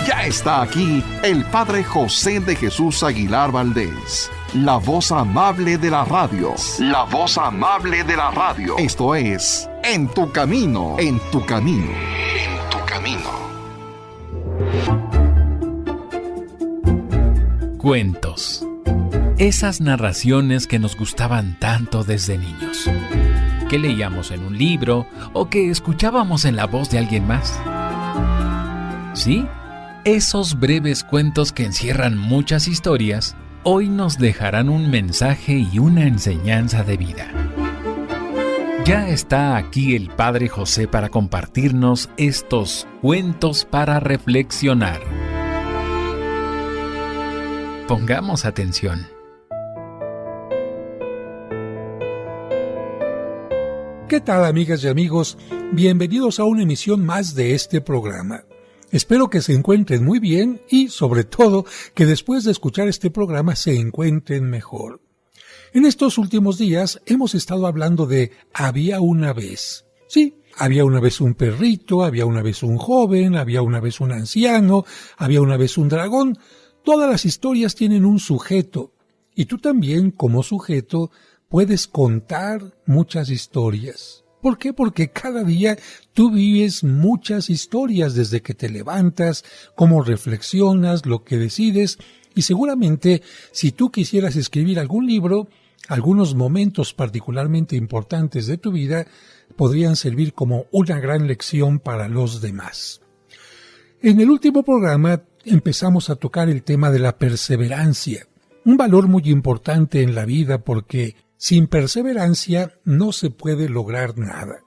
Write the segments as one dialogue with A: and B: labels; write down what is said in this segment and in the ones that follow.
A: Ya está aquí el Padre José de Jesús Aguilar Valdés, la voz amable de la radio. La voz amable de la radio. Esto es En tu Camino, en tu Camino, en tu Camino.
B: Cuentos. Esas narraciones que nos gustaban tanto desde niños, que leíamos en un libro o que escuchábamos en la voz de alguien más. ¿Sí? Esos breves cuentos que encierran muchas historias, hoy nos dejarán un mensaje y una enseñanza de vida. Ya está aquí el Padre José para compartirnos estos cuentos para reflexionar. Pongamos atención.
C: ¿Qué tal, amigas y amigos? Bienvenidos a una emisión más de este programa. Espero que se encuentren muy bien y, sobre todo, que después de escuchar este programa se encuentren mejor. En estos últimos días hemos estado hablando de Había una vez. Sí, había una vez un perrito, había una vez un joven, había una vez un anciano, había una vez un dragón. Todas las historias tienen un sujeto, y tú también, como sujeto, puedes contar muchas historias. ¿Por qué? Porque cada día tú vives muchas historias desde que te levantas, cómo reflexionas, lo que decides, y seguramente si tú quisieras escribir algún libro, algunos momentos particularmente importantes de tu vida podrían servir como una gran lección para los demás. En el último programa empezamos a tocar el tema de la perseverancia, un valor muy importante en la vida porque sin perseverancia no se puede lograr nada.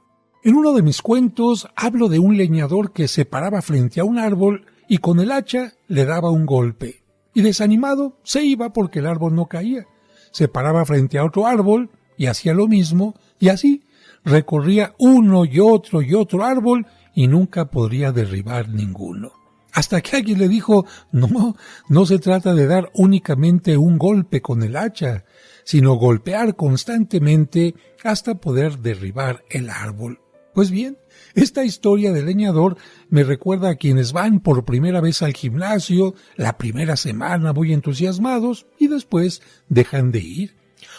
C: En uno de mis cuentos hablo de un leñador que se paraba frente a un árbol y con el hacha le daba un golpe. Y desanimado se iba porque el árbol no caía. Se paraba frente a otro árbol y hacía lo mismo y así recorría uno y otro árbol y nunca podría derribar ninguno. Hasta que alguien le dijo, no se trata de dar únicamente un golpe con el hacha, sino golpear constantemente hasta poder derribar el árbol. Pues bien, esta historia del leñador me recuerda a quienes van por primera vez al gimnasio, la primera semana muy entusiasmados y después dejan de ir.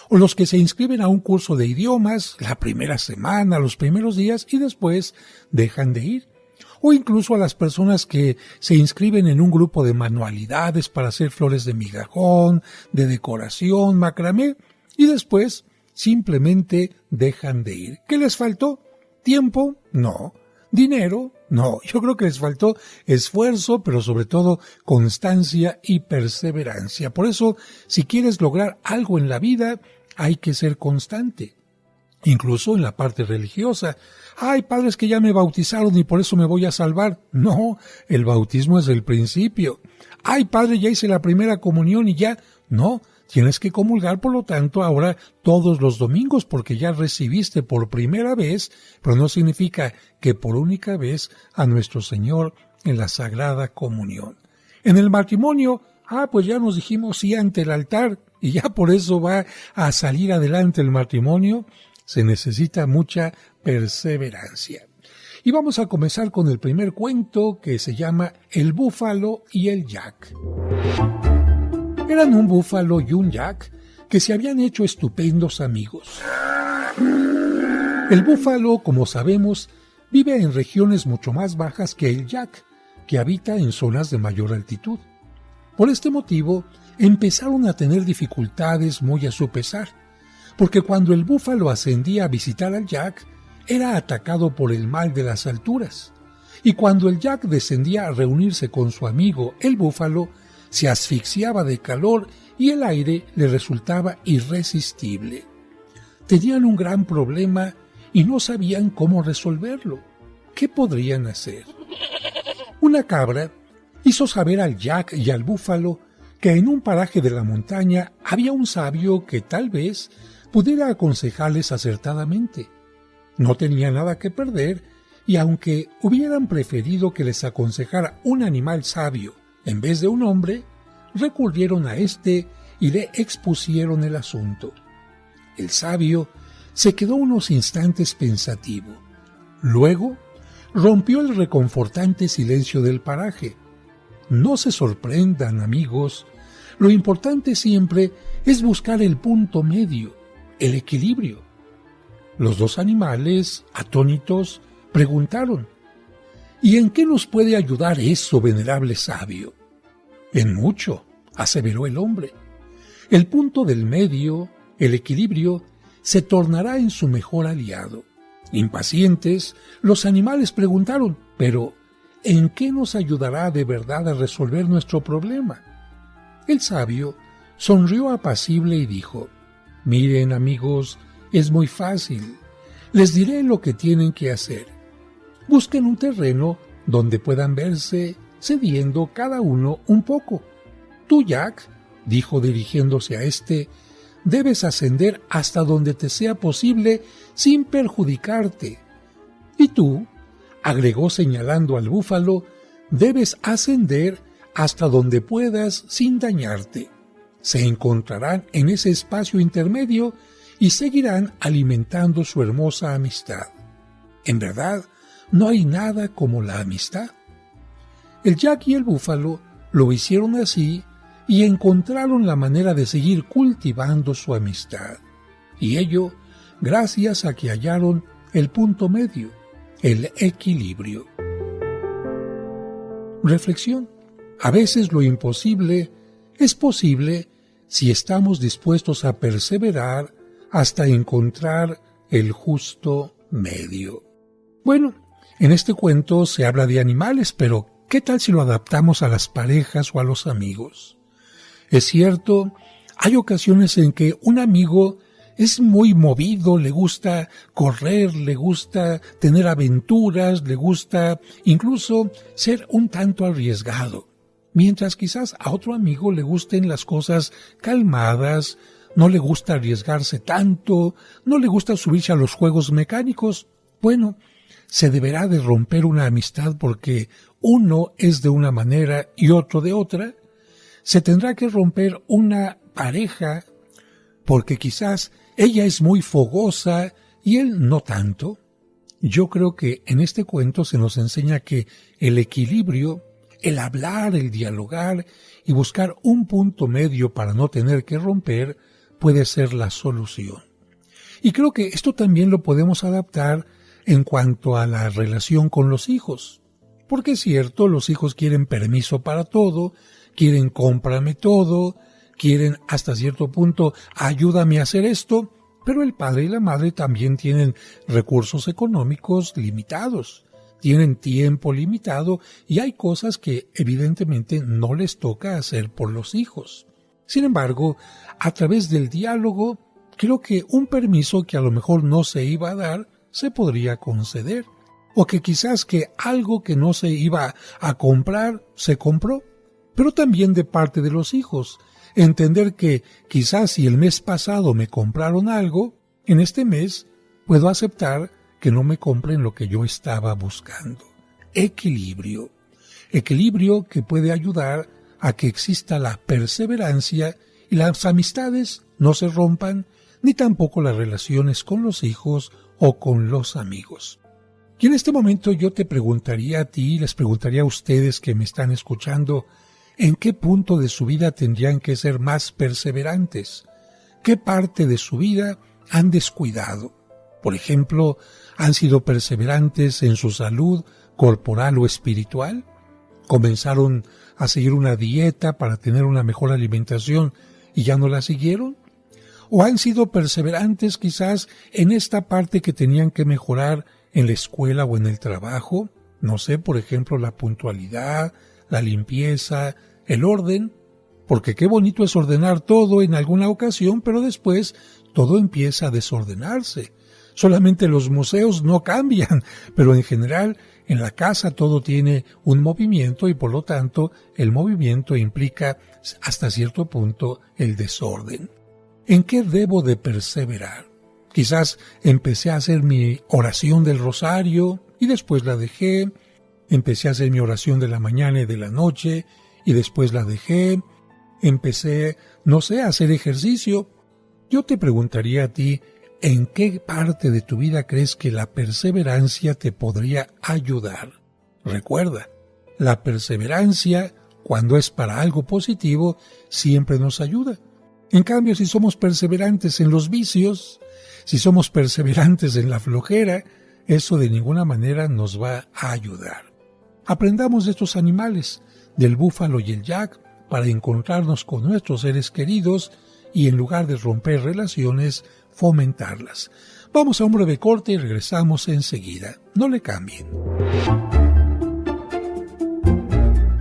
C: O los que se inscriben a un curso de idiomas, la primera semana, los primeros días y después dejan de ir. O incluso a las personas que se inscriben en un grupo de manualidades para hacer flores de migajón, de decoración, macramé, y después simplemente dejan de ir. ¿Qué les faltó? ¿Tiempo? No. ¿Dinero? No. Yo creo que les faltó esfuerzo, pero sobre todo constancia y perseverancia. Por eso, si quieres lograr algo en la vida, hay que ser constante. Incluso en la parte religiosa. Ay, padres que ya me bautizaron y por eso me voy a salvar. No, el bautismo es el principio. Ay, padre, ya hice la primera comunión y ya. No, tienes que comulgar, por lo tanto, ahora todos los domingos porque ya recibiste por primera vez, pero no significa que por única vez a nuestro Señor en la Sagrada Comunión. En el matrimonio, pues ya nos dijimos sí ante el altar y ya por eso va a salir adelante el matrimonio. Se necesita mucha perseverancia. Y vamos a comenzar con el primer cuento que se llama El búfalo y el Jack. Eran un búfalo y un Jack que se habían hecho estupendos amigos. El búfalo, como sabemos, vive en regiones mucho más bajas que el Jack, que habita en zonas de mayor altitud. Por este motivo, empezaron a tener dificultades muy a su pesar, porque cuando el búfalo ascendía a visitar al Jack, era atacado por el mal de las alturas, y cuando el Jack descendía a reunirse con su amigo el búfalo, se asfixiaba de calor y el aire le resultaba irresistible. Tenían un gran problema y no sabían cómo resolverlo. ¿Qué podrían hacer? Una cabra hizo saber al Jack y al búfalo que en un paraje de la montaña había un sabio que tal vez pudiera aconsejarles acertadamente. No tenía nada que perder, y aunque hubieran preferido que les aconsejara un animal sabio en vez de un hombre, recurrieron a éste y le expusieron el asunto. El sabio se quedó unos instantes pensativo. Luego rompió el reconfortante silencio del paraje. no se sorprendan, amigos. Lo importante siempre es buscar el punto medio, el equilibrio. Los dos animales, atónitos, preguntaron: ¿y en qué nos puede ayudar eso, venerable sabio? En mucho, aseveró el hombre. El punto del medio, el equilibrio, se tornará en su mejor aliado. Impacientes, los animales preguntaron: ¿pero en qué nos ayudará de verdad a resolver nuestro problema? El sabio sonrió apacible y dijo: miren, amigos, es muy fácil. Les diré lo que tienen que hacer. Busquen un terreno donde puedan verse cediendo cada uno un poco. Tú, Jack, dijo dirigiéndose a este, debes ascender hasta donde te sea posible sin perjudicarte. Y tú, agregó señalando al búfalo, debes ascender hasta donde puedas sin dañarte. Se encontrarán en ese espacio intermedio y seguirán alimentando su hermosa amistad. En verdad, no hay nada como la amistad. El Jack y el búfalo lo hicieron así y encontraron la manera de seguir cultivando su amistad. Y ello gracias a que hallaron el punto medio, el equilibrio. Reflexión. A veces lo imposible es posible si estamos dispuestos a perseverar hasta encontrar el justo medio. Bueno, en este cuento se habla de animales, pero ¿qué tal si lo adaptamos a las parejas o a los amigos? Es cierto, hay ocasiones en que un amigo es muy movido, le gusta correr, le gusta tener aventuras, le gusta incluso ser un tanto arriesgado, mientras quizás a otro amigo le gusten las cosas calmadas, no le gusta arriesgarse tanto, no le gusta subirse a los juegos mecánicos. Bueno, se deberá de romper una amistad porque uno es de una manera y otro de otra. Se tendrá que romper una pareja porque quizás ella es muy fogosa y él no tanto. Yo creo que en este cuento se nos enseña que el equilibrio, el hablar, el dialogar y buscar un punto medio para no tener que romper puede ser la solución. Y creo que esto también lo podemos adaptar en cuanto a la relación con los hijos. Porque es cierto, los hijos quieren permiso para todo, quieren cómprame todo, quieren hasta cierto punto ayúdame a hacer esto, pero el padre y la madre también tienen recursos económicos limitados, tienen tiempo limitado y hay cosas que evidentemente no les toca hacer por los hijos. Sin embargo, a través del diálogo, creo que un permiso que a lo mejor no se iba a dar, se podría conceder. O que quizás que algo que no se iba a comprar, se compró. Pero también de parte de los hijos, entender que quizás si el mes pasado me compraron algo, en este mes puedo aceptar que no me compren lo que yo estaba buscando. Equilibrio. Equilibrio que puede ayudar a que exista la perseverancia y las amistades no se rompan, ni tampoco las relaciones con los hijos o con los amigos. Y en este momento yo te preguntaría a ti, les preguntaría a ustedes que me están escuchando, ¿en qué punto de su vida tendrían que ser más perseverantes? ¿Qué parte de su vida han descuidado? Por ejemplo, ¿han sido perseverantes en su salud corporal o espiritual? ¿Comenzaron a seguir una dieta para tener una mejor alimentación y ya no la siguieron? ¿O han sido perseverantes quizás en esta parte que tenían que mejorar en la escuela o en el trabajo? No sé, por ejemplo, la puntualidad, la limpieza, el orden, porque qué bonito es ordenar todo en alguna ocasión, pero después todo empieza a desordenarse. Solamente los museos no cambian, pero en general en la casa todo tiene un movimiento y por lo tanto el movimiento implica hasta cierto punto el desorden. ¿En qué debo de perseverar? Quizás empecé a hacer mi oración del rosario y después la dejé. Empecé a hacer mi oración de la mañana y de la noche y después la dejé. Empecé, no sé, a hacer ejercicio. Yo te preguntaría a ti, ¿en qué parte de tu vida crees que la perseverancia te podría ayudar? Recuerda, la perseverancia cuando es para algo positivo, siempre nos ayuda. En cambio, si somos perseverantes en los vicios, si somos perseverantes en la flojera, eso de ninguna manera nos va a ayudar. Aprendamos de estos animales, del búfalo y el jack, para encontrarnos con nuestros seres queridos y en lugar de romper relaciones, fomentarlas. Vamos a un breve corte y regresamos enseguida. No le cambien.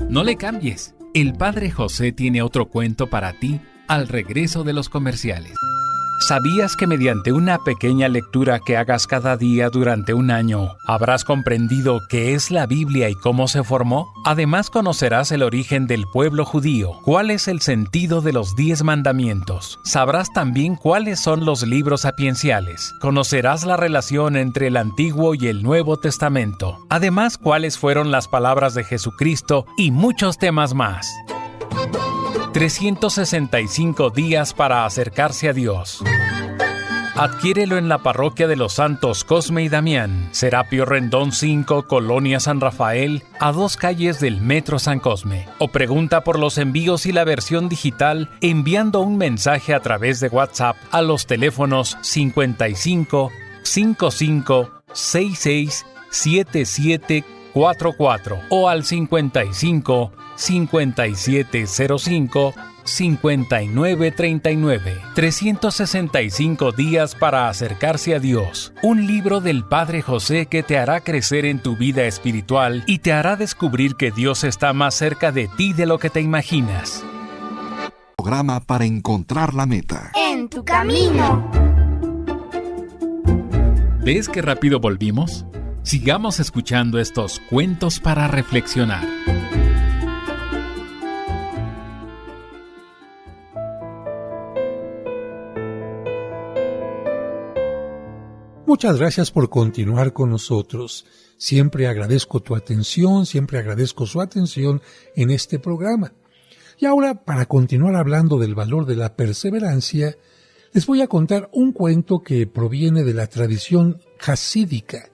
B: No le cambies. El Padre José tiene otro cuento para ti al regreso de los comerciales. ¿Sabías que mediante una pequeña lectura que hagas cada día durante un año, habrás comprendido qué es la Biblia y cómo se formó? Además, conocerás el origen del pueblo judío, cuál es el sentido de los 10 mandamientos. Sabrás también cuáles son los libros sapienciales. Conocerás la relación entre el Antiguo y el Nuevo Testamento. Además, cuáles fueron las palabras de Jesucristo y muchos temas más. 365 días para acercarse a Dios. Adquiérelo en la parroquia de los Santos Cosme y Damián, Serapio Rendón 5, Colonia San Rafael, a 2 calles del Metro San Cosme. O pregunta por los envíos y la versión digital enviando un mensaje a través de WhatsApp a los teléfonos 55 55 66 7744 o al 55 5705 5939. 365 días para acercarse a Dios. Un libro del Padre José que te hará crecer en tu vida espiritual y te hará descubrir que Dios está más cerca de ti de lo que te imaginas.
A: Programa para encontrar la meta.
D: En tu camino.
B: ¿Ves qué rápido volvimos? Sigamos escuchando estos cuentos para reflexionar.
C: Muchas gracias por continuar con nosotros. Siempre agradezco tu atención, siempre agradezco su atención en este programa. Y ahora, para continuar hablando del valor de la perseverancia, les voy a contar un cuento que proviene de la tradición jasídica.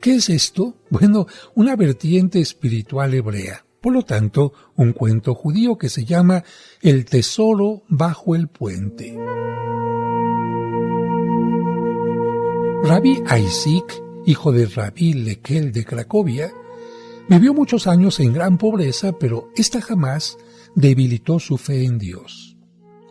C: ¿Qué es esto? Bueno, una vertiente espiritual hebrea. Por lo tanto, un cuento judío que se llama El tesoro bajo el puente. Rabí Aisik, hijo de Rabí Lekel de Cracovia, vivió muchos años en gran pobreza, pero esta jamás debilitó su fe en Dios.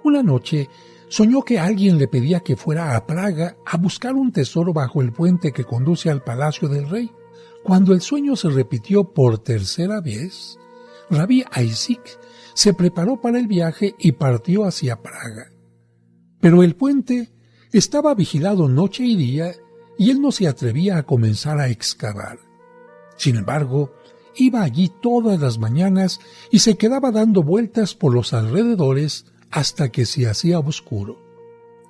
C: Una noche soñó que alguien le pedía que fuera a Praga a buscar un tesoro bajo el puente que conduce al palacio del rey. Cuando el sueño se repitió por tercera vez, Rabí Aisik se preparó para el viaje y partió hacia Praga. Pero el puente estaba vigilado noche y día y él no se atrevía a comenzar a excavar. Sin embargo, iba allí todas las mañanas y se quedaba dando vueltas por los alrededores hasta que se hacía oscuro.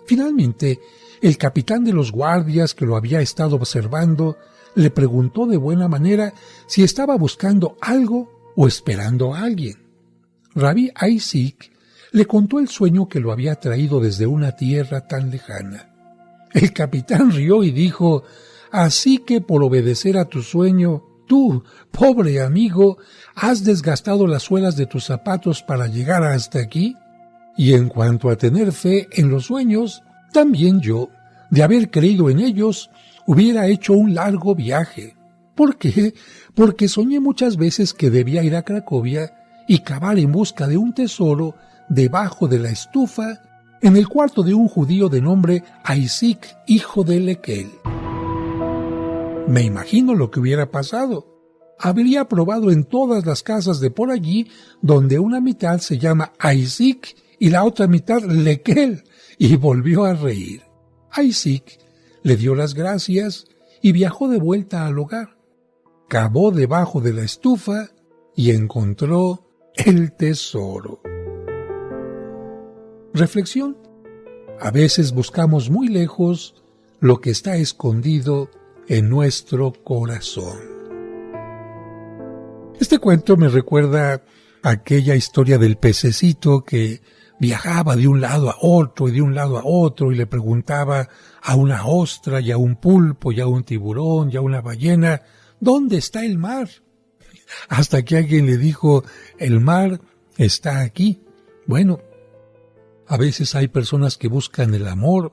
C: Finalmente, el capitán de los guardias que lo había estado observando le preguntó de buena manera si estaba buscando algo o esperando a alguien. Rabí Aisik le contó el sueño que lo había traído desde una tierra tan lejana. El capitán rió y dijo: «Así que por obedecer a tu sueño, tú, pobre amigo, has desgastado las suelas de tus zapatos para llegar hasta aquí. Y en cuanto a tener fe en los sueños, también yo, de haber creído en ellos, hubiera hecho un largo viaje. ¿Por qué? Porque soñé muchas veces que debía ir a Cracovia y cavar en busca de un tesoro debajo de la estufa en el cuarto de un judío de nombre Aisik, hijo de Lekel. Me imagino lo que hubiera pasado. Habría probado en todas las casas de por allí donde una mitad se llama Aisik y la otra mitad Lekel, y volvió a reír. Aisik le dio las gracias y viajó de vuelta al hogar. Cavó debajo de la estufa y encontró el tesoro. Reflexión. A veces buscamos muy lejos lo que está escondido en nuestro corazón. Este cuento me recuerda aquella historia del pececito que viajaba de un lado a otro y de un lado a otro y le preguntaba a una ostra y a un pulpo y a un tiburón y a una ballena: ¿dónde está el mar? hasta que alguien le dijo, el mar está aquí. Bueno, a veces hay personas que buscan el amor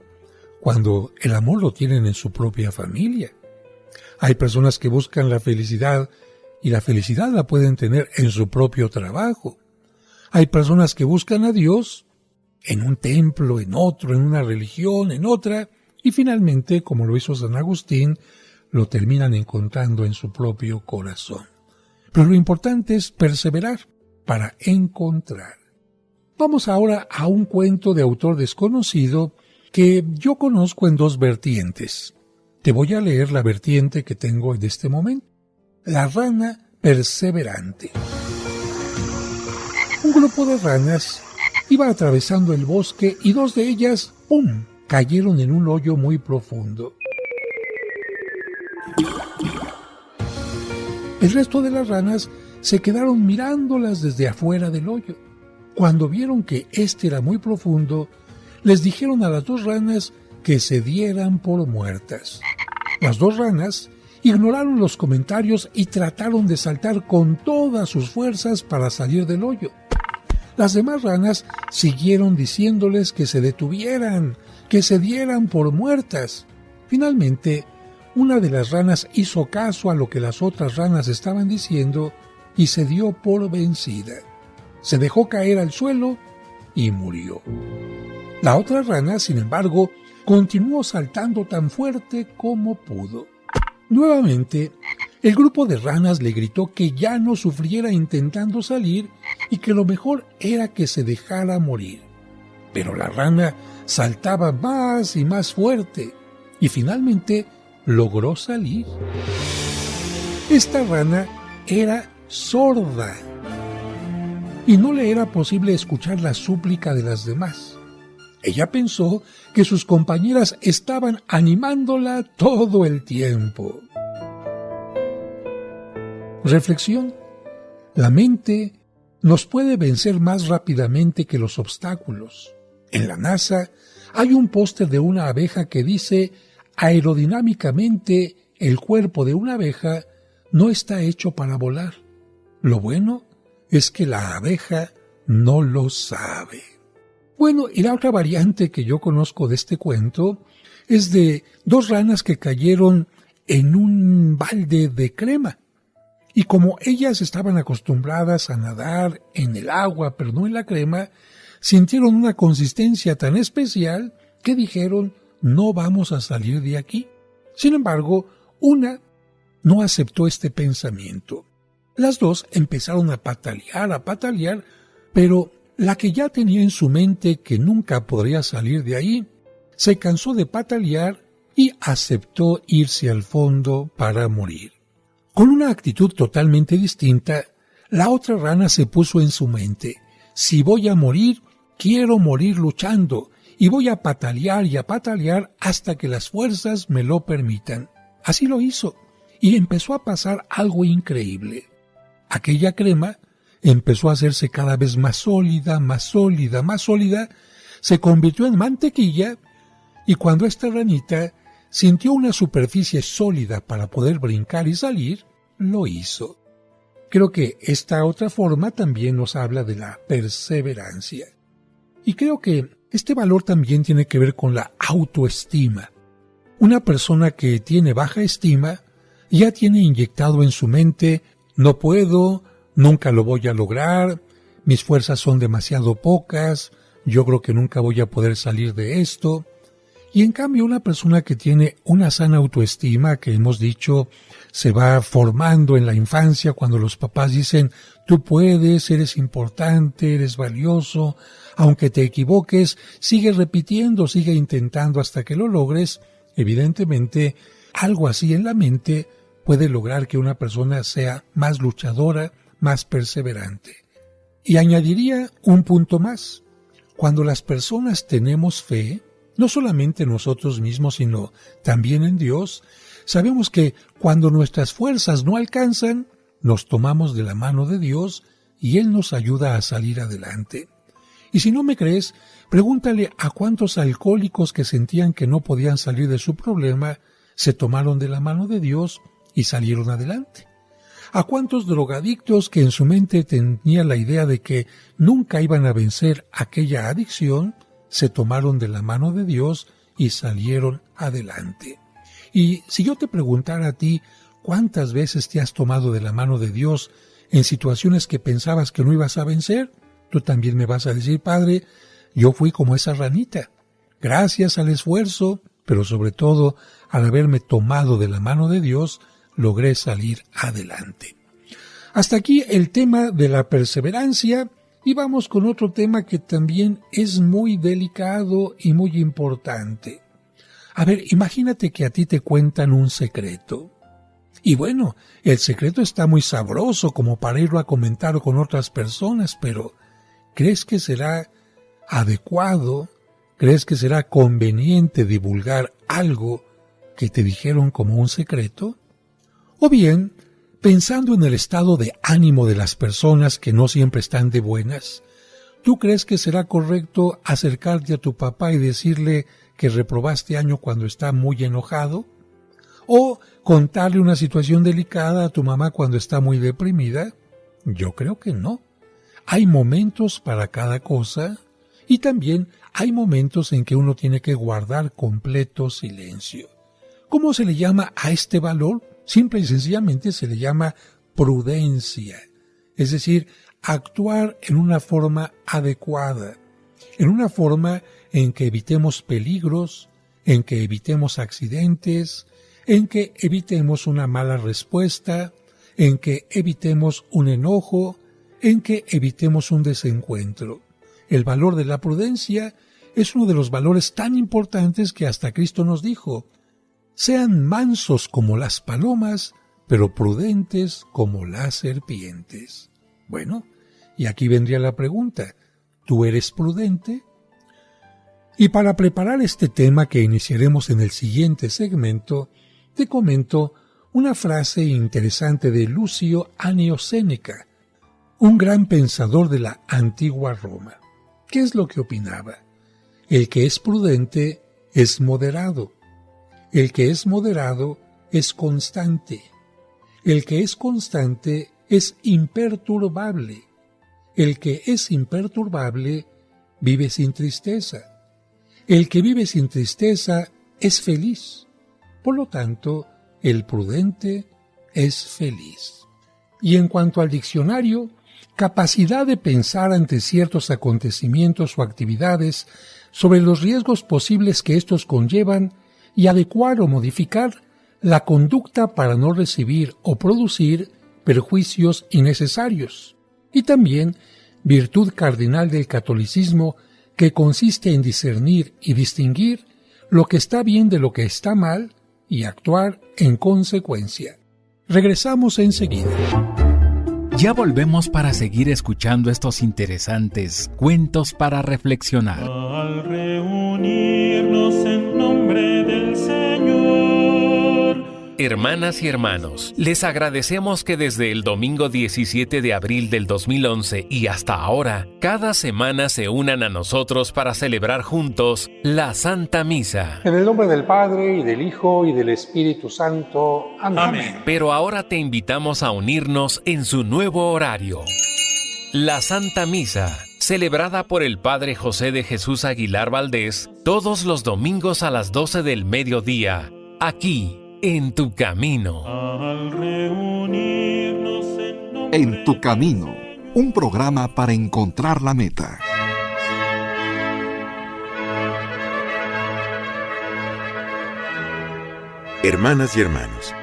C: cuando el amor lo tienen en su propia familia. Hay personas que buscan la felicidad y la felicidad la pueden tener en su propio trabajo. Hay personas que buscan a Dios en un templo, en otro, en una religión, en otra, y finalmente, como lo hizo San Agustín, lo terminan encontrando en su propio corazón. Pero lo importante es perseverar para encontrar. Vamos ahora a un cuento de autor desconocido que yo conozco en dos vertientes. Te voy a leer la vertiente que tengo en este momento. La rana perseverante. Un grupo de ranas iba atravesando el bosque y dos de ellas, ¡pum!, cayeron en un hoyo muy profundo. El resto de las ranas se quedaron mirándolas desde afuera del hoyo. Cuando vieron que este era muy profundo, les dijeron a las dos ranas que se dieran por muertas. Las dos ranas ignoraron los comentarios y trataron de saltar con todas sus fuerzas para salir del hoyo. Las demás ranas siguieron diciéndoles que se detuvieran, que se dieran por muertas. Finalmente, una de las ranas hizo caso a lo que las otras ranas estaban diciendo y se dio por vencida. Se dejó caer al suelo y murió. La otra rana, sin embargo, continuó saltando tan fuerte como pudo. Nuevamente, el grupo de ranas le gritó que ya no sufriera intentando salir y que lo mejor era que se dejara morir. Pero la rana saltaba más y más fuerte y finalmente logró salir. Esta rana era sorda y no le era posible escuchar la súplica de las demás. Ella pensó que sus compañeras estaban animándola todo el tiempo. Reflexión. La mente nos puede vencer más rápidamente que los obstáculos. En la NASA hay un póster de una abeja que dice: aerodinámicamente, el cuerpo de una abeja no está hecho para volar. Lo bueno es que la abeja no lo sabe. Bueno, y la otra variante que yo conozco de este cuento es de dos ranas que cayeron en un balde de crema. Y como ellas estaban acostumbradas a nadar en el agua, pero no en la crema, sintieron una consistencia tan especial que dijeron: no vamos a salir de aquí. Sin embargo, una no aceptó este pensamiento. Las dos empezaron a patalear, pero la que ya tenía en su mente que nunca podría salir de ahí, se cansó de patalear y aceptó irse al fondo para morir. Con una actitud totalmente distinta, la otra rana se puso en su mente: si voy a morir, quiero morir luchando, y voy a patalear y a patalear hasta que las fuerzas me lo permitan. Así lo hizo, y empezó a pasar algo increíble. Aquella crema empezó a hacerse cada vez más sólida, se convirtió en mantequilla, y cuando esta ranita sintió una superficie sólida para poder brincar y salir, lo hizo. Creo que esta otra forma también nos habla de la perseverancia. Y creo que este valor también tiene que ver con la autoestima. Una persona que tiene baja estima ya tiene inyectado en su mente: no puedo, nunca lo voy a lograr, mis fuerzas son demasiado pocas, yo creo que nunca voy a poder salir de esto. Y en cambio, una persona que tiene una sana autoestima, que hemos dicho, se va formando en la infancia cuando los papás dicen: tú puedes, eres importante, eres valioso, aunque te equivoques, sigue repitiendo, sigue intentando hasta que lo logres. Evidentemente, algo así en la mente puede lograr que una persona sea más luchadora, más perseverante. Y añadiría un punto más. Cuando las personas tenemos fe, no solamente en nosotros mismos, sino también en Dios, sabemos que cuando nuestras fuerzas no alcanzan, nos tomamos de la mano de Dios y Él nos ayuda a salir adelante. Y si no me crees, pregúntale a cuántos alcohólicos que sentían que no podían salir de su problema, se tomaron de la mano de Dios y salieron adelante. ¿A cuántos drogadictos que en su mente tenía la idea de que nunca iban a vencer aquella adicción, se tomaron de la mano de Dios y salieron adelante? Y si yo te preguntara a ti, ¿cuántas veces te has tomado de la mano de Dios en situaciones que pensabas que no ibas a vencer? Tú también me vas a decir, Padre, yo fui como esa ranita. Gracias al esfuerzo, pero sobre todo al haberme tomado de la mano de Dios, logré salir adelante. Hasta aquí el tema de la perseverancia, y vamos con otro tema que también es muy delicado y muy importante. A ver, imagínate que a ti te cuentan un secreto. Y bueno, el secreto está muy sabroso como para irlo a comentar con otras personas, pero ¿crees que será adecuado? ¿Crees que será conveniente divulgar algo que te dijeron como un secreto? O bien, pensando en el estado de ánimo de las personas que no siempre están de buenas, ¿tú crees que será correcto acercarte a tu papá y decirle que reprobaste año cuando está muy enojado? ¿O contarle una situación delicada a tu mamá cuando está muy deprimida? Yo creo que no. Hay momentos para cada cosa y también hay momentos en que uno tiene que guardar completo silencio. ¿Cómo se le llama a este valor? Simple y sencillamente se le llama prudencia, es decir, actuar en una forma adecuada, en una forma en que evitemos peligros, en que evitemos accidentes, en que evitemos una mala respuesta, en que evitemos un enojo, en que evitemos un desencuentro. El valor de la prudencia es uno de los valores tan importantes que hasta Cristo nos dijo: sean mansos como las palomas, pero prudentes como las serpientes. Bueno, y aquí vendría la pregunta: ¿tú eres prudente? Y para preparar este tema que iniciaremos en el siguiente segmento, te comento una frase interesante de Lucio Annio Séneca, un gran pensador de la antigua Roma. ¿Qué es lo que opinaba? El que es prudente es moderado. El que es moderado es constante. El que es constante es imperturbable. El que es imperturbable vive sin tristeza. El que vive sin tristeza es feliz. Por lo tanto, el prudente es feliz. Y en cuanto al diccionario, capacidad de pensar ante ciertos acontecimientos o actividades sobre los riesgos posibles que estos conllevan y adecuar o modificar la conducta para no recibir o producir perjuicios innecesarios. Y también virtud cardinal del catolicismo, que consiste en discernir y distinguir lo que está bien de lo que está mal y actuar en consecuencia. Regresamos enseguida.
B: Ya volvemos para seguir escuchando estos interesantes cuentos para reflexionar.
D: Al reunirnos en nombre del Señor.
B: Hermanas y hermanos, les agradecemos que desde el domingo 17 de abril del 2011 y hasta ahora, cada semana se unan a nosotros para celebrar juntos la Santa Misa.
C: En el nombre del Padre, y del Hijo, y del Espíritu Santo. Amén.
D: Amén.
B: Pero ahora te invitamos a unirnos en su nuevo horario. La Santa Misa, celebrada por el Padre José de Jesús Aguilar Valdés, todos los domingos a las 12 del mediodía, aquí, en Tu Camino.
D: Al reunirnos en nombre
A: En Tu Camino, un programa para encontrar la meta.
E: Hermanas y hermanos,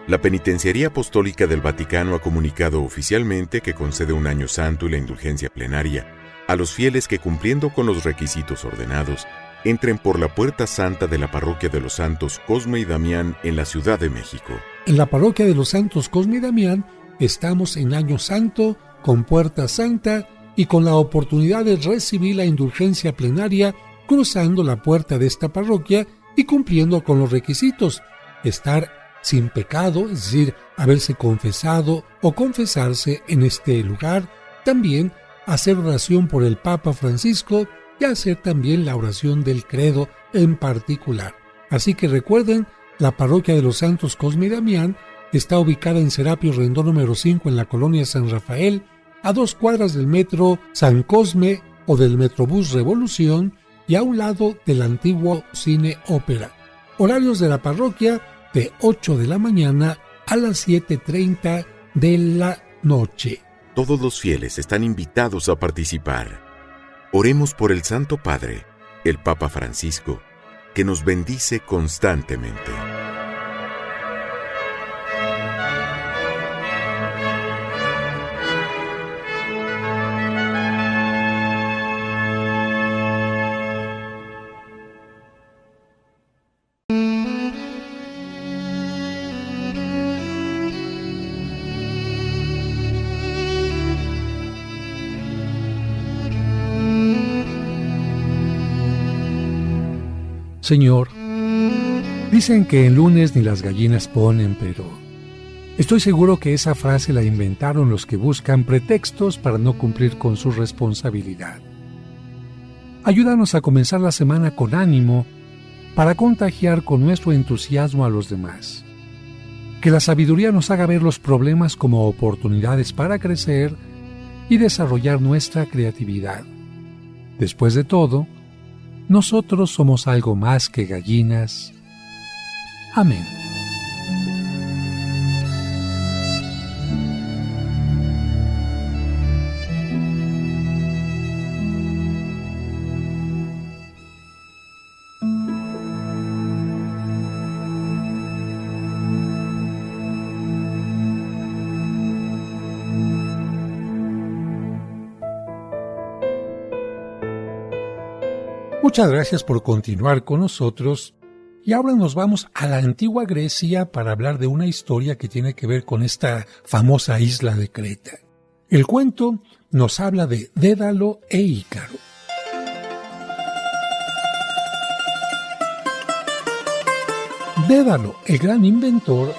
E: la Penitenciaría Apostólica del Vaticano ha comunicado oficialmente que concede un año santo y la indulgencia plenaria a los fieles que, cumpliendo con los requisitos ordenados, entren por la Puerta Santa de la Parroquia de los Santos Cosme y Damián en la Ciudad de México.
C: En la Parroquia de los Santos Cosme y Damián estamos en Año Santo, con Puerta Santa y con la oportunidad de recibir la indulgencia plenaria cruzando la puerta de esta parroquia y cumpliendo con los requisitos: estar sin pecado, es decir, haberse confesado o confesarse en este lugar, también hacer oración por el Papa Francisco y hacer también la oración del credo en particular. Así que recuerden, la Parroquia de los Santos Cosme y Damián Está ubicada en Serapio Rendón número 5 en la colonia San Rafael, a 2 cuadras del metro San Cosme o del Metrobús Revolución y a un lado del antiguo Cine Ópera. Horarios de la parroquia de 8 de la mañana a las 7:30 de la noche.
E: Todos los fieles están invitados a participar. Oremos por el Santo Padre, el Papa Francisco, que nos bendice constantemente.
C: Señor, dicen que el lunes ni las gallinas ponen, pero estoy seguro que esa frase la inventaron los que buscan pretextos para no cumplir con su responsabilidad. Ayúdanos a comenzar la semana con ánimo para contagiar con nuestro entusiasmo a los demás. Que la sabiduría nos haga ver los problemas como oportunidades para crecer y desarrollar nuestra creatividad. Después de todo, nosotros somos algo más que gallinas. Amén. Muchas gracias por continuar con nosotros y ahora nos vamos a la antigua Grecia para hablar de una historia que tiene que ver con esta famosa isla de Creta. El cuento nos habla de Dédalo e Ícaro. Dédalo, el gran inventor,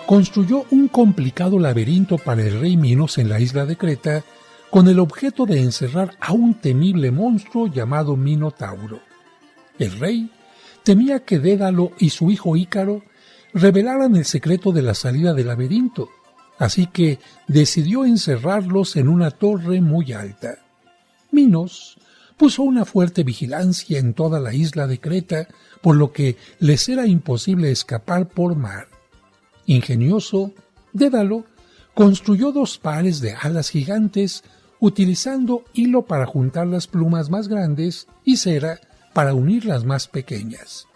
C: construyó un complicado laberinto para el rey Minos en la isla de Creta con el objeto de encerrar a un temible monstruo llamado Minotauro. El rey temía que Dédalo y su hijo Ícaro revelaran el secreto de la salida del laberinto, así que decidió encerrarlos en una torre muy alta. Minos puso una fuerte vigilancia en toda la isla de Creta, por lo que les era imposible escapar por mar. Ingenioso, Dédalo construyó 2 pares de alas gigantes utilizando hilo para juntar las plumas más grandes y cera para unir las más pequeñas.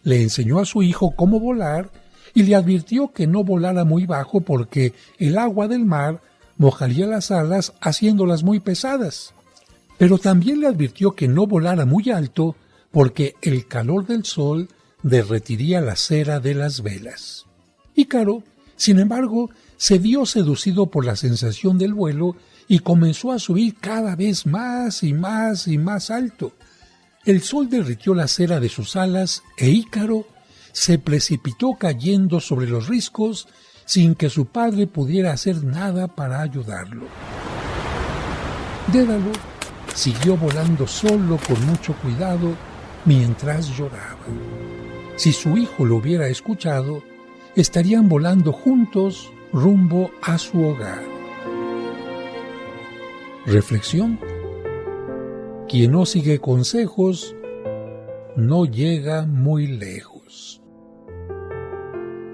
C: Le enseñó a su hijo cómo volar y le advirtió que no volara muy bajo porque el agua del mar mojaría las alas haciéndolas muy pesadas. Pero también le advirtió que no volara muy alto porque el calor del sol derretiría la cera de las velas. Ícaro, sin embargo, se vio seducido por la sensación del vuelo y comenzó a subir cada vez más y más y más alto. El sol derritió la cera de sus alas e Ícaro se precipitó cayendo sobre los riscos sin que su padre pudiera hacer nada para ayudarlo. Dédalo siguió volando solo con mucho cuidado mientras lloraba. Si su hijo lo hubiera escuchado, estarían volando juntos rumbo a su hogar. Reflexión: quien no sigue consejos no llega muy lejos.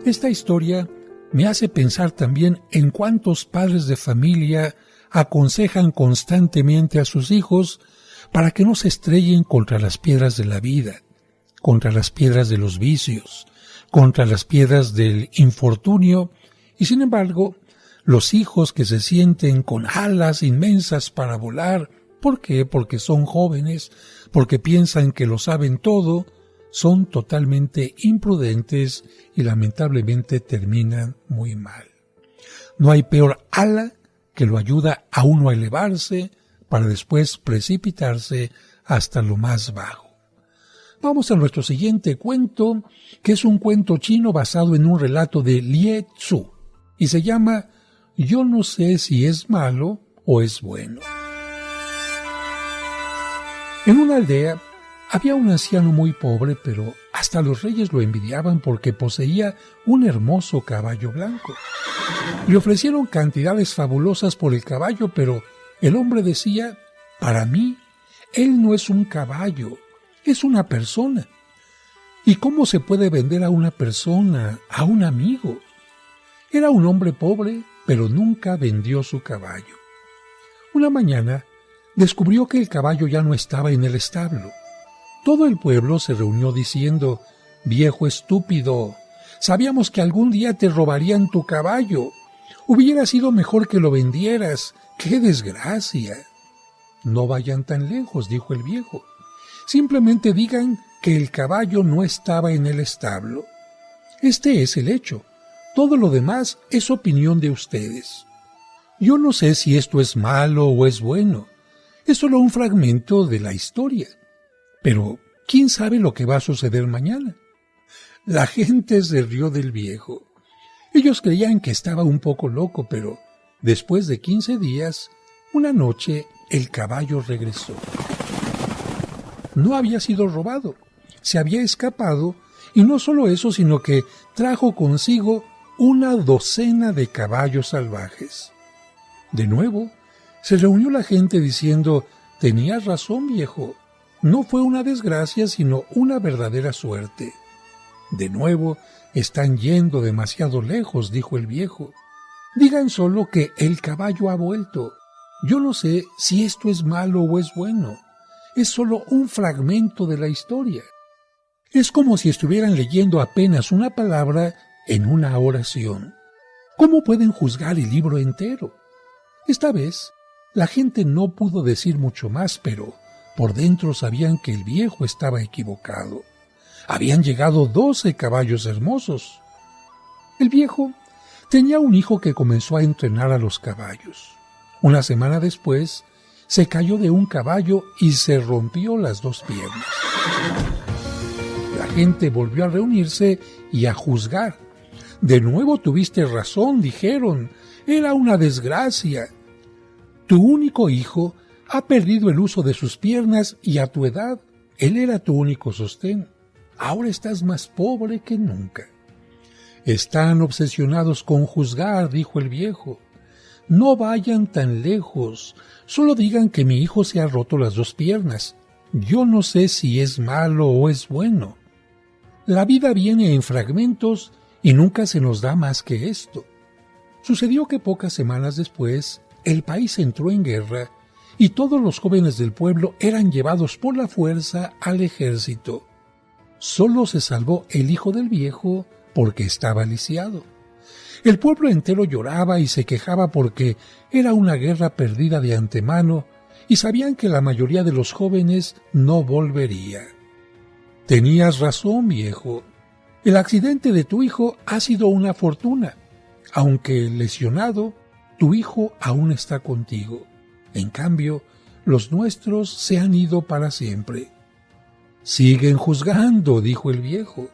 C: Esta historia me hace pensar también en cuántos padres de familia aconsejan constantemente a sus hijos para que no se estrellen contra las piedras de la vida, contra las piedras de los vicios, contra las piedras del infortunio, y sin embargo, los hijos que se sienten con alas inmensas para volar, ¿por qué? Porque son jóvenes, porque piensan que lo saben todo, son totalmente imprudentes y lamentablemente terminan muy mal. No hay peor ala que lo ayuda a uno a elevarse para después precipitarse hasta lo más bajo. Vamos a nuestro siguiente cuento, que es un cuento chino basado en un relato de Lie Tzu, y se llama Yo no sé si es malo o es bueno. En una aldea había un anciano muy pobre, pero Hasta los reyes lo envidiaban porque poseía un hermoso caballo blanco. Le ofrecieron cantidades fabulosas por el caballo, pero el hombre decía: para mí, él no es un caballo, es una persona. ¿Y cómo se puede vender a una persona, a un amigo? Era un hombre pobre, pero nunca vendió su caballo. Una mañana descubrió que el caballo ya no estaba en el establo. Todo el pueblo se reunió diciendo: viejo estúpido, sabíamos que algún día te robarían tu caballo. Hubiera sido mejor que lo vendieras. ¡Qué desgracia! No vayan tan lejos, dijo el viejo. Simplemente digan que el caballo no estaba en el establo. Este es el hecho. Todo lo demás es opinión de ustedes. Yo no sé si esto es malo o es bueno. Es solo un fragmento de la historia. Pero, ¿quién sabe lo que va a suceder mañana? La gente se rió del viejo. Ellos creían que estaba un poco loco, pero después de 15 días, una noche, el caballo regresó. No había sido robado, se había escapado, y no solo eso, sino que trajo consigo una docena de caballos salvajes. De nuevo, se reunió la gente diciendo: tenías razón, viejo. No fue una desgracia, sino una verdadera suerte. De nuevo, están yendo demasiado lejos, dijo el viejo. Digan solo que el caballo ha vuelto. Yo no sé si esto es malo o es bueno. Es solo un fragmento de la historia. Es como si estuvieran leyendo apenas una palabra en una oración. ¿Cómo pueden juzgar el libro entero? Esta vez, la gente no pudo decir mucho más, pero por dentro sabían que el viejo estaba equivocado. Habían llegado 12 caballos hermosos. El viejo tenía un hijo que comenzó a entrenar a los caballos. Una semana después, se cayó de un caballo y se rompió las 2 piernas. La gente volvió a reunirse y a juzgar. De nuevo tuviste razón, dijeron. Era una desgracia. Tu único hijo ha perdido el uso de sus piernas y a tu edad, él era tu único sostén. Ahora estás más pobre que nunca. Están obsesionados con juzgar, dijo el viejo. No vayan tan lejos, solo digan que mi hijo se ha roto las 2 piernas. Yo no sé si es malo o es bueno. La vida viene en fragmentos y nunca se nos da más que esto. Sucedió que pocas semanas después, el país entró en guerra y todos los jóvenes del pueblo eran llevados por la fuerza al ejército. Solo se salvó el hijo del viejo porque estaba lisiado. El pueblo entero lloraba y se quejaba porque era una guerra perdida de antemano y sabían que la mayoría de los jóvenes no volvería. Tenías razón, viejo. El accidente de tu hijo ha sido una fortuna. Aunque lesionado, tu hijo aún está contigo. En cambio, los nuestros se han ido para siempre. Siguen juzgando, dijo el viejo.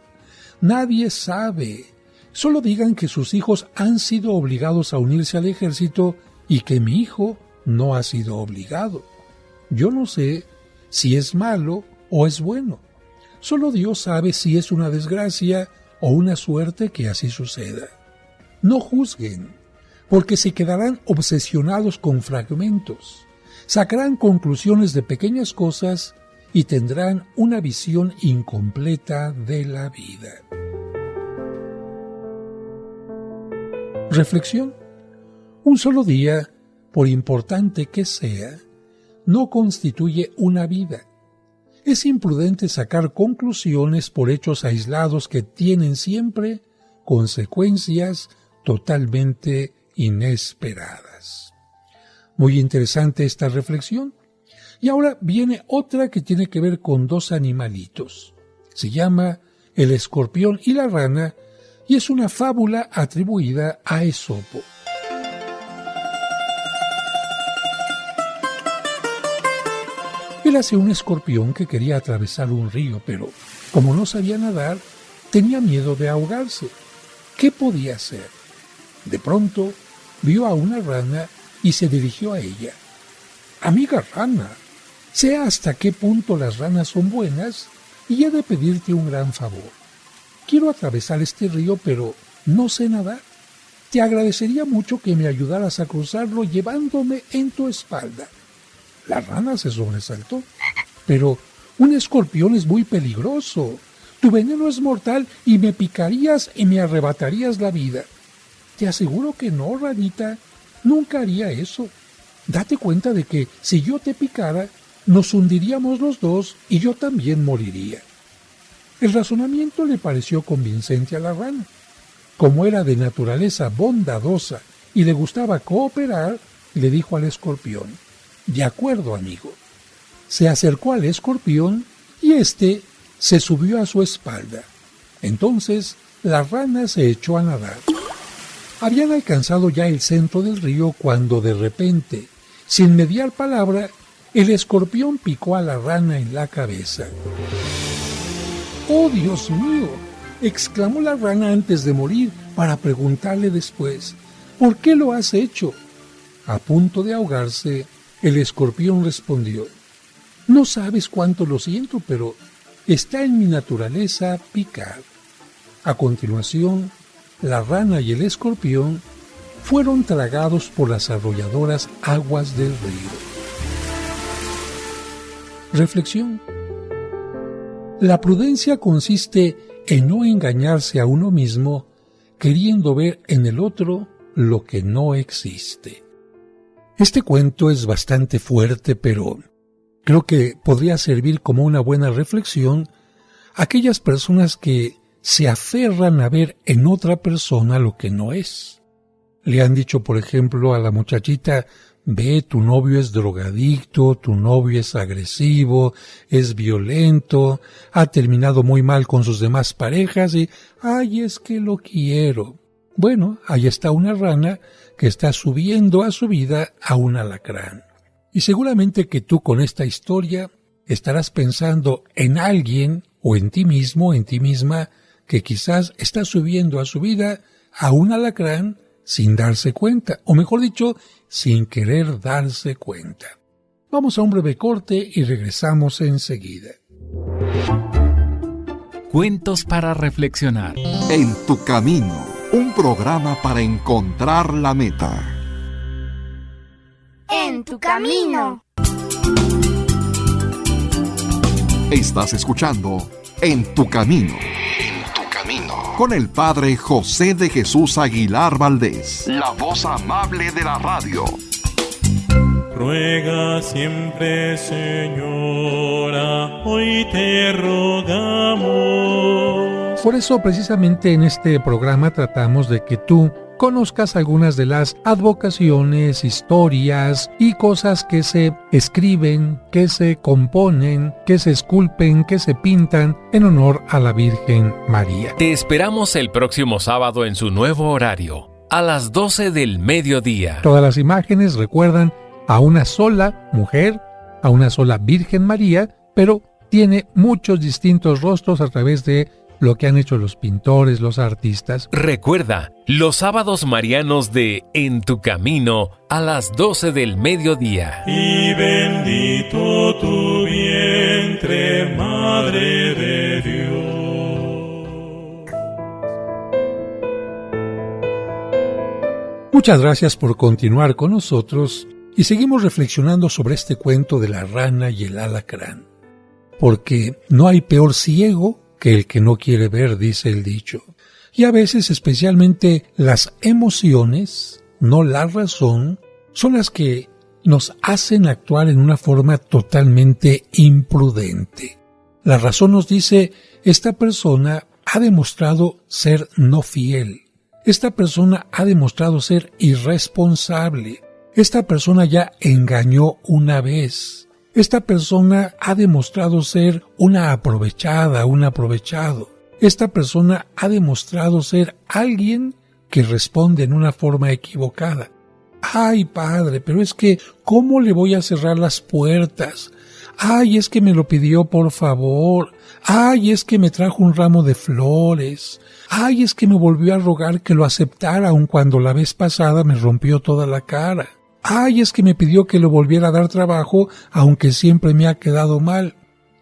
C: Nadie sabe. Solo digan que sus hijos han sido obligados a unirse al ejército y que mi hijo no ha sido obligado. Yo no sé si es malo o es bueno. Solo Dios sabe si es una desgracia o una suerte que así suceda. No juzguen, porque se quedarán obsesionados con fragmentos, sacarán conclusiones de pequeñas cosas y tendrán una visión incompleta de la vida. Reflexión. Un solo día, por importante que sea, no constituye una vida. Es imprudente sacar conclusiones por hechos aislados que tienen siempre consecuencias totalmente inesperadas. Muy interesante esta reflexión. Y ahora viene otra que tiene que ver con 2 animalitos. Se llama El escorpión y la rana y es una fábula atribuida a Esopo. Érase un escorpión que quería atravesar un río, pero como no sabía nadar, tenía miedo de ahogarse. ¿Qué podía hacer? De pronto vio a una rana y se dirigió a ella. Amiga rana, sé hasta qué punto las ranas son buenas y he de pedirte un gran favor. Quiero atravesar este río, pero no sé nadar. Te agradecería mucho que me ayudaras a cruzarlo llevándome en tu espalda». La rana se sobresaltó. «Pero un escorpión es muy peligroso. Tu veneno es mortal y me picarías y me arrebatarías la vida». «Te aseguro que no, ranita. Nunca haría eso. Date cuenta de que si yo te picara, nos hundiríamos los dos y yo también moriría». El razonamiento le pareció convincente a la rana. Como era de naturaleza bondadosa y le gustaba cooperar, le dijo al escorpión: «De acuerdo, amigo». Se acercó al escorpión y éste se subió a su espalda. Entonces la rana se echó a nadar. Habían alcanzado ya el centro del río cuando de repente, sin mediar palabra, el escorpión picó a la rana en la cabeza. «¡Oh, Dios mío!», exclamó la rana antes de morir, para preguntarle después: «¿Por qué lo has hecho?». A punto de ahogarse, el escorpión respondió: «No sabes cuánto lo siento, pero está en mi naturaleza picar». A continuación, la rana y el escorpión fueron tragados por las arrolladoras aguas del río. Reflexión. La prudencia consiste en no engañarse a uno mismo queriendo ver en el otro lo que no existe. Este cuento es bastante fuerte, pero creo que podría servir como una buena reflexión a aquellas personas que se aferran a ver en otra persona lo que no es. Le han dicho, por ejemplo, a la muchachita: «Ve, tu novio es drogadicto, tu novio es agresivo, es violento, ha terminado muy mal con sus demás parejas y, ay, es que lo quiero». Bueno, ahí está una rana que está subiendo a su vida a un alacrán. Y seguramente que tú con esta historia estarás pensando en alguien o en ti mismo, en ti misma, que quizás está subiendo a su vida a un alacrán sin darse cuenta, o mejor dicho, sin querer darse cuenta. Vamos a un breve corte y regresamos enseguida.
B: Cuentos para reflexionar.
A: En tu camino, un programa para encontrar la meta.
F: En tu camino.
A: Estás escuchando En tu camino. Con el Padre José de Jesús Aguilar Valdés, la voz amable de la radio.
D: Ruega siempre, Señora, hoy te rogamos.
C: Por eso, precisamente en este programa tratamos de que tú conozcas algunas de las advocaciones, historias y cosas que se escriben, que se componen, que se esculpen, que se pintan en honor a la Virgen María.
B: Te esperamos el próximo sábado en su nuevo horario, a las 12 del mediodía.
C: Todas las imágenes recuerdan a una sola mujer, a una sola Virgen María, pero tiene muchos distintos rostros a través de lo que han hecho los pintores, los artistas.
B: Recuerda, los sábados marianos de En tu camino a las 12 del mediodía.
D: Y bendito tu vientre, Madre de Dios.
C: Muchas gracias por continuar con nosotros y seguimos reflexionando sobre este cuento de la rana y el alacrán. Porque no hay peor ciego que el que no quiere ver, dice el dicho. Y a veces, especialmente, las emociones, no la razón, son las que nos hacen actuar en una forma totalmente imprudente. La razón nos dice: esta persona ha demostrado ser no fiel. Esta persona ha demostrado ser irresponsable. Esta persona ya engañó una vez. Esta persona ha demostrado ser una aprovechada, un aprovechado. Esta persona ha demostrado ser alguien que responde en una forma equivocada. Ay, padre, pero es que, ¿cómo le voy a cerrar las puertas? Ay, es que me lo pidió por favor. Ay, es que me trajo un ramo de flores. Ay, es que me volvió a rogar que lo aceptara aun cuando la vez pasada me rompió toda la cara. Ay, es que me pidió que le volviera a dar trabajo, aunque siempre me ha quedado mal.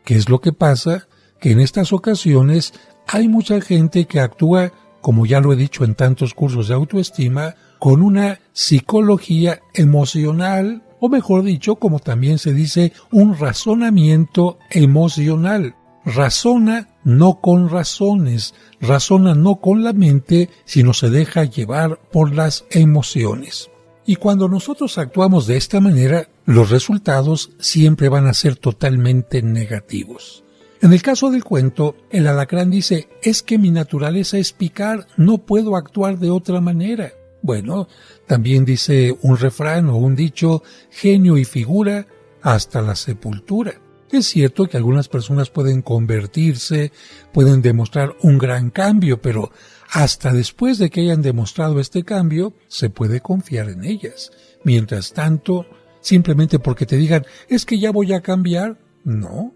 C: ¿Qué es lo que pasa? que en estas ocasiones hay mucha gente que actúa, como ya lo he dicho en tantos cursos de autoestima, con una psicología emocional, o mejor dicho, como también se dice, un razonamiento emocional. Razona no con razones, razona no con la mente, sino se deja llevar por las emociones. Y cuando nosotros actuamos de esta manera, los resultados siempre van a ser totalmente negativos. En el caso del cuento, el alacrán dice, es que mi naturaleza es picar, no puedo actuar de otra manera. Bueno, también dice un refrán o un dicho, genio y figura hasta la sepultura. Es cierto que algunas personas pueden convertirse, pueden demostrar un gran cambio, pero hasta después de que hayan demostrado este cambio, se puede confiar en ellas. Mientras tanto, simplemente porque te digan, es que ya voy a cambiar, no.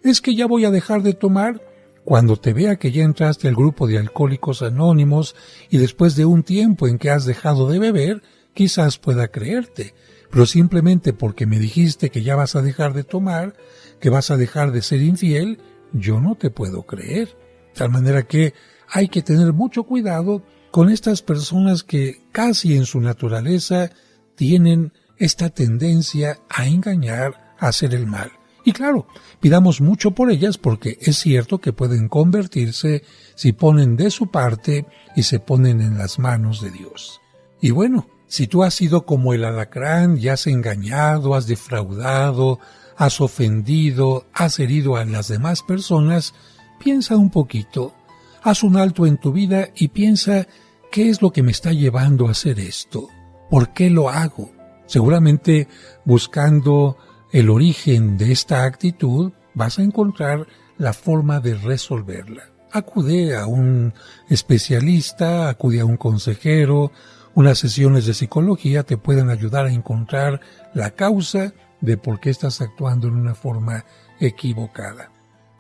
C: Es que ya voy a dejar de tomar. Cuando te vea que ya entraste al grupo de Alcohólicos Anónimos y después de un tiempo en que has dejado de beber, quizás pueda creerte. Pero simplemente porque me dijiste que ya vas a dejar de tomar, que vas a dejar de ser infiel, yo no te puedo creer. De tal manera que hay que tener mucho cuidado con estas personas que casi en su naturaleza tienen esta tendencia a engañar, a hacer el mal. Y claro, pidamos mucho por ellas porque es cierto que pueden convertirse si ponen de su parte y se ponen en las manos de Dios. Y bueno, si tú has sido como el alacrán y has engañado, has defraudado, has ofendido, has herido a las demás personas, piensa un poquito, haz un alto en tu vida y piensa qué es lo que me está llevando a hacer esto, por qué lo hago. Seguramente buscando el origen de esta actitud vas a encontrar la forma de resolverla. Acude a un especialista, acude a un consejero. Unas sesiones de psicología te pueden ayudar a encontrar la causa de por qué estás actuando en una forma equivocada.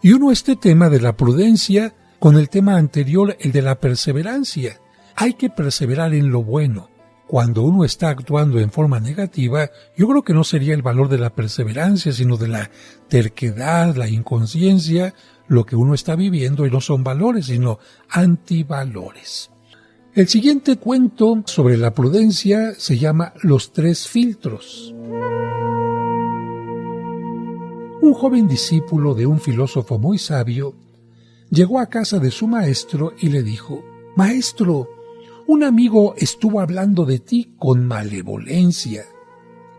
C: Y uno este tema de la prudencia con el tema anterior, el de la perseverancia. Hay que perseverar en lo bueno. Cuando uno está actuando en forma negativa, yo creo que no sería el valor de la perseverancia, sino de la terquedad, la inconsciencia, lo que uno está viviendo, y no son valores, sino antivalores. El siguiente cuento sobre la prudencia se llama Los 3 filtros. Un joven discípulo de un filósofo muy sabio llegó a casa de su maestro y le dijo, «Maestro, un amigo estuvo hablando de ti con malevolencia».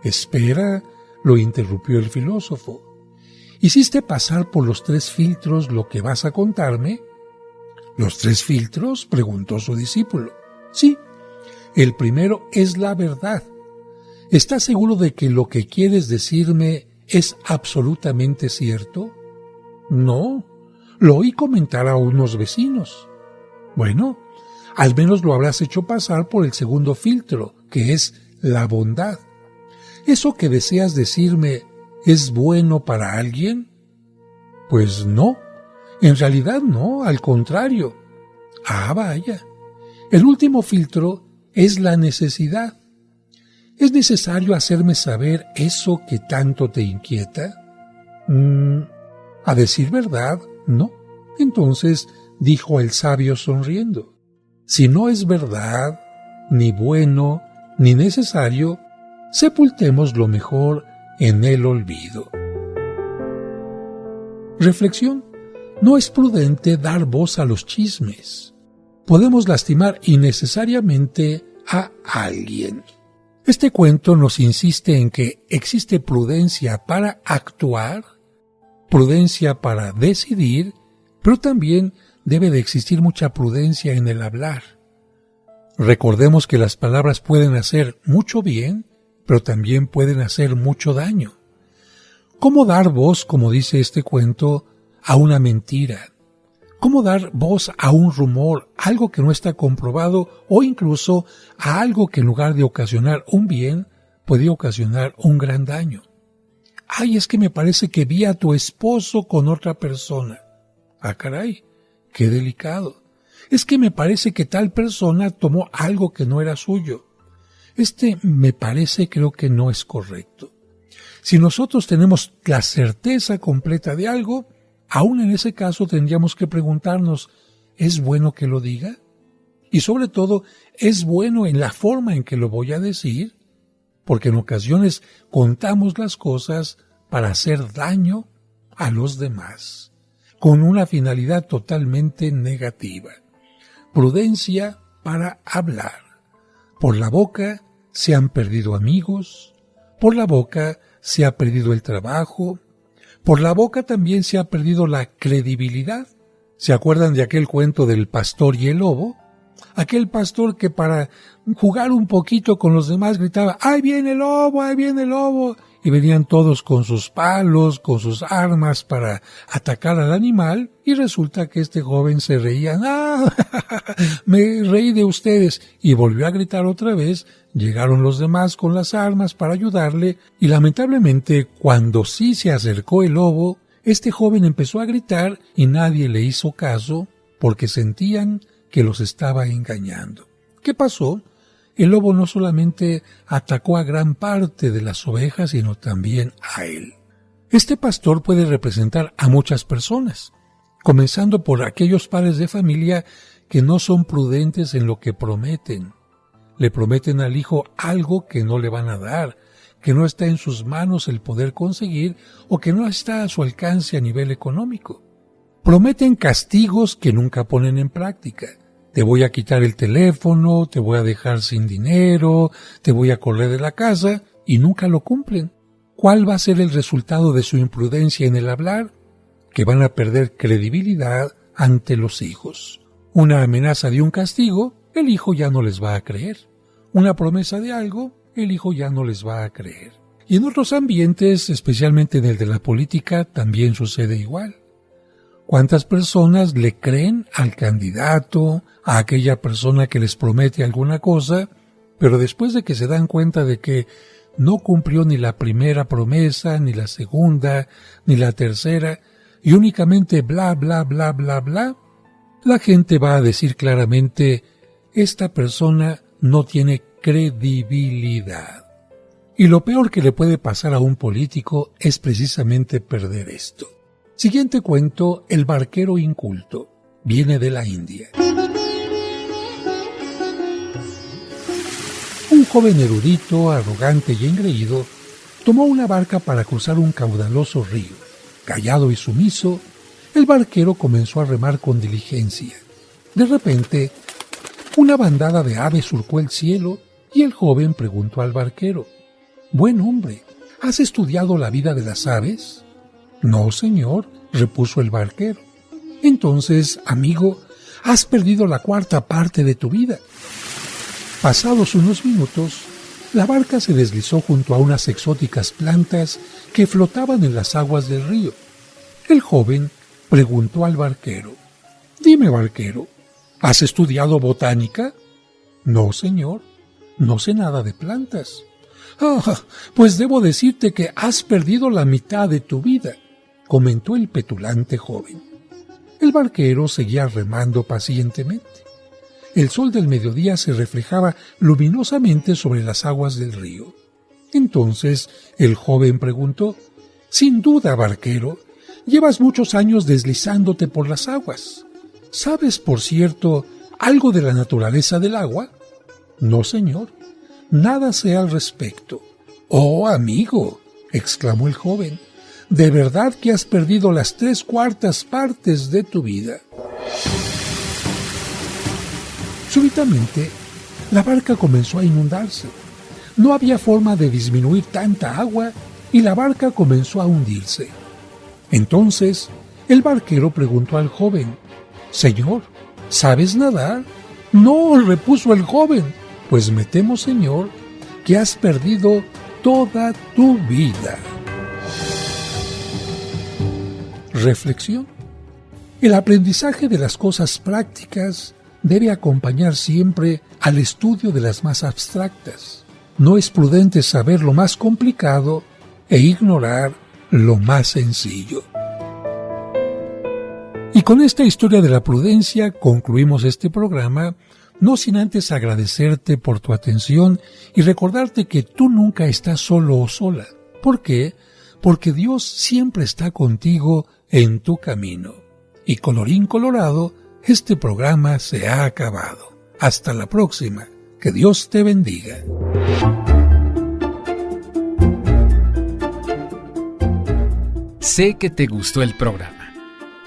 C: «Espera», lo interrumpió el filósofo. «¿Hiciste pasar por los 3 filtros lo que vas a contarme?» «¿Los 3 filtros?», preguntó su discípulo. «Sí, el primero es la verdad. ¿Estás seguro de que lo que quieres decirme es absolutamente cierto?» «No, lo oí comentar a unos vecinos». «Bueno, al menos lo habrás hecho pasar por el segundo filtro, que es la bondad. ¿Eso que deseas decirme es bueno para alguien?» «Pues no, en realidad no, al contrario». «Ah, vaya. El último filtro es la necesidad. ¿Es necesario hacerme saber eso que tanto te inquieta?» A decir verdad, no. Entonces dijo el sabio sonriendo, «Si no es verdad, ni bueno, ni necesario, sepultémoslo mejor en el olvido». Reflexión. No es prudente dar voz a los chismes. Podemos lastimar innecesariamente a alguien. Este cuento nos insiste en que existe prudencia para actuar, prudencia para decidir, pero también debe de existir mucha prudencia en el hablar. Recordemos que las palabras pueden hacer mucho bien, pero también pueden hacer mucho daño. ¿Cómo dar voz, como dice este cuento, a una mentira? ¿Cómo dar voz a un rumor, algo que no está comprobado, o incluso a algo que en lugar de ocasionar un bien, puede ocasionar un gran daño? «Ay, es que me parece que vi a tu esposo con otra persona». «Ah, caray, qué delicado. Es que me parece que tal persona tomó algo que no era suyo». Me parece creo que no es correcto. Si nosotros tenemos la certeza completa de algo, Aún en ese caso tendríamos que preguntarnos, ¿es bueno que lo diga? Y sobre todo, ¿es bueno en la forma en que lo voy a decir? Porque en ocasiones contamos las cosas para hacer daño a los demás, con una finalidad totalmente negativa. Prudencia para hablar. Por la boca se han perdido amigos, por la boca se ha perdido el trabajo, por la boca también se ha perdido la credibilidad. ¿Se acuerdan de aquel cuento del pastor y el lobo? Aquel pastor que para jugar un poquito con los demás gritaba, ¡ahí viene el lobo, ahí viene el lobo! Y venían todos con sus palos, con sus armas para atacar al animal, y resulta que este joven se reía, ¡ah! Me reí de ustedes, y volvió a gritar otra vez. Llegaron los demás con las armas para ayudarle, y lamentablemente cuando sí se acercó el lobo, este joven empezó a gritar y nadie le hizo caso porque sentían que los estaba engañando. ¿Qué pasó? El lobo no solamente atacó a gran parte de las ovejas, sino también a él. Este pastor puede representar a muchas personas, comenzando por aquellos padres de familia que no son prudentes en lo que prometen. Le prometen al hijo algo que no le van a dar, que no está en sus manos el poder conseguir o que no está a su alcance a nivel económico. Prometen castigos que nunca ponen en práctica. Te voy a quitar el teléfono, te voy a dejar sin dinero, te voy a correr de la casa, y nunca lo cumplen. ¿Cuál va a ser el resultado de su imprudencia en el hablar? Que van a perder credibilidad ante los hijos. Una amenaza de un castigo, el hijo ya no les va a creer. Una promesa de algo, el hijo ya no les va a creer. Y en otros ambientes, especialmente en el de la política, también sucede igual. ¿Cuántas personas le creen al candidato, a aquella persona que les promete alguna cosa, pero después de que se dan cuenta de que no cumplió ni la primera promesa, ni la segunda, ni la tercera, y únicamente bla, bla, bla, bla, bla, la gente va a decir claramente, esta persona no tiene credibilidad. Y lo peor que le puede pasar a un político es precisamente perder esto. Siguiente cuento, El barquero inculto. Viene de la India. Un joven erudito, arrogante y engreído, tomó una barca para cruzar un caudaloso río. Callado y sumiso, el barquero comenzó a remar con diligencia. De repente, una bandada de aves surcó el cielo y el joven preguntó al barquero, «Buen hombre, ¿has estudiado la vida de las aves?» «No, señor», repuso el barquero. «Entonces, amigo, has perdido la cuarta parte de tu vida». Pasados unos minutos, la barca se deslizó junto a unas exóticas plantas que flotaban en las aguas del río. El joven preguntó al barquero, «Dime, barquero, ¿has estudiado botánica?» «No, señor, no sé nada de plantas». «Ah, pues debo decirte que has perdido la mitad de tu vida», comentó el petulante joven. El barquero seguía remando pacientemente. El sol del mediodía se reflejaba luminosamente sobre las aguas del río. Entonces el joven preguntó, «Sin duda, barquero, llevas muchos años deslizándote por las aguas. ¿Sabes, por cierto, algo de la naturaleza del agua?» «No, señor, nada sé al respecto». «Oh, amigo», exclamó el joven, «de verdad que has perdido las 3/4 partes de tu vida». Súbitamente, la barca comenzó a inundarse. No había forma de disminuir tanta agua y la barca comenzó a hundirse. Entonces, el barquero preguntó al joven, «Señor, ¿sabes nadar?» «No», repuso el joven, «pues me temo, señor, que has perdido toda tu vida». Reflexión. El aprendizaje de las cosas prácticas debe acompañar siempre al estudio de las más abstractas. No es prudente saber lo más complicado e ignorar lo más sencillo. Y con esta historia de la prudencia concluimos este programa, no sin antes agradecerte por tu atención y recordarte que tú nunca estás solo o sola. ¿Por qué? porque Dios siempre está contigo en tu camino. Y colorín colorado, este programa se ha acabado. Hasta la próxima. Que Dios te bendiga.
B: Sé que te gustó el programa,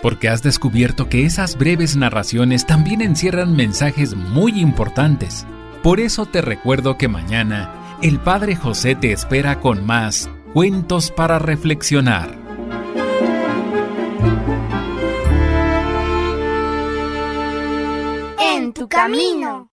B: porque has descubierto que esas breves narraciones también encierran mensajes muy importantes. Por eso te recuerdo que mañana el Padre José te espera con más cuentos para reflexionar.
F: En tu camino.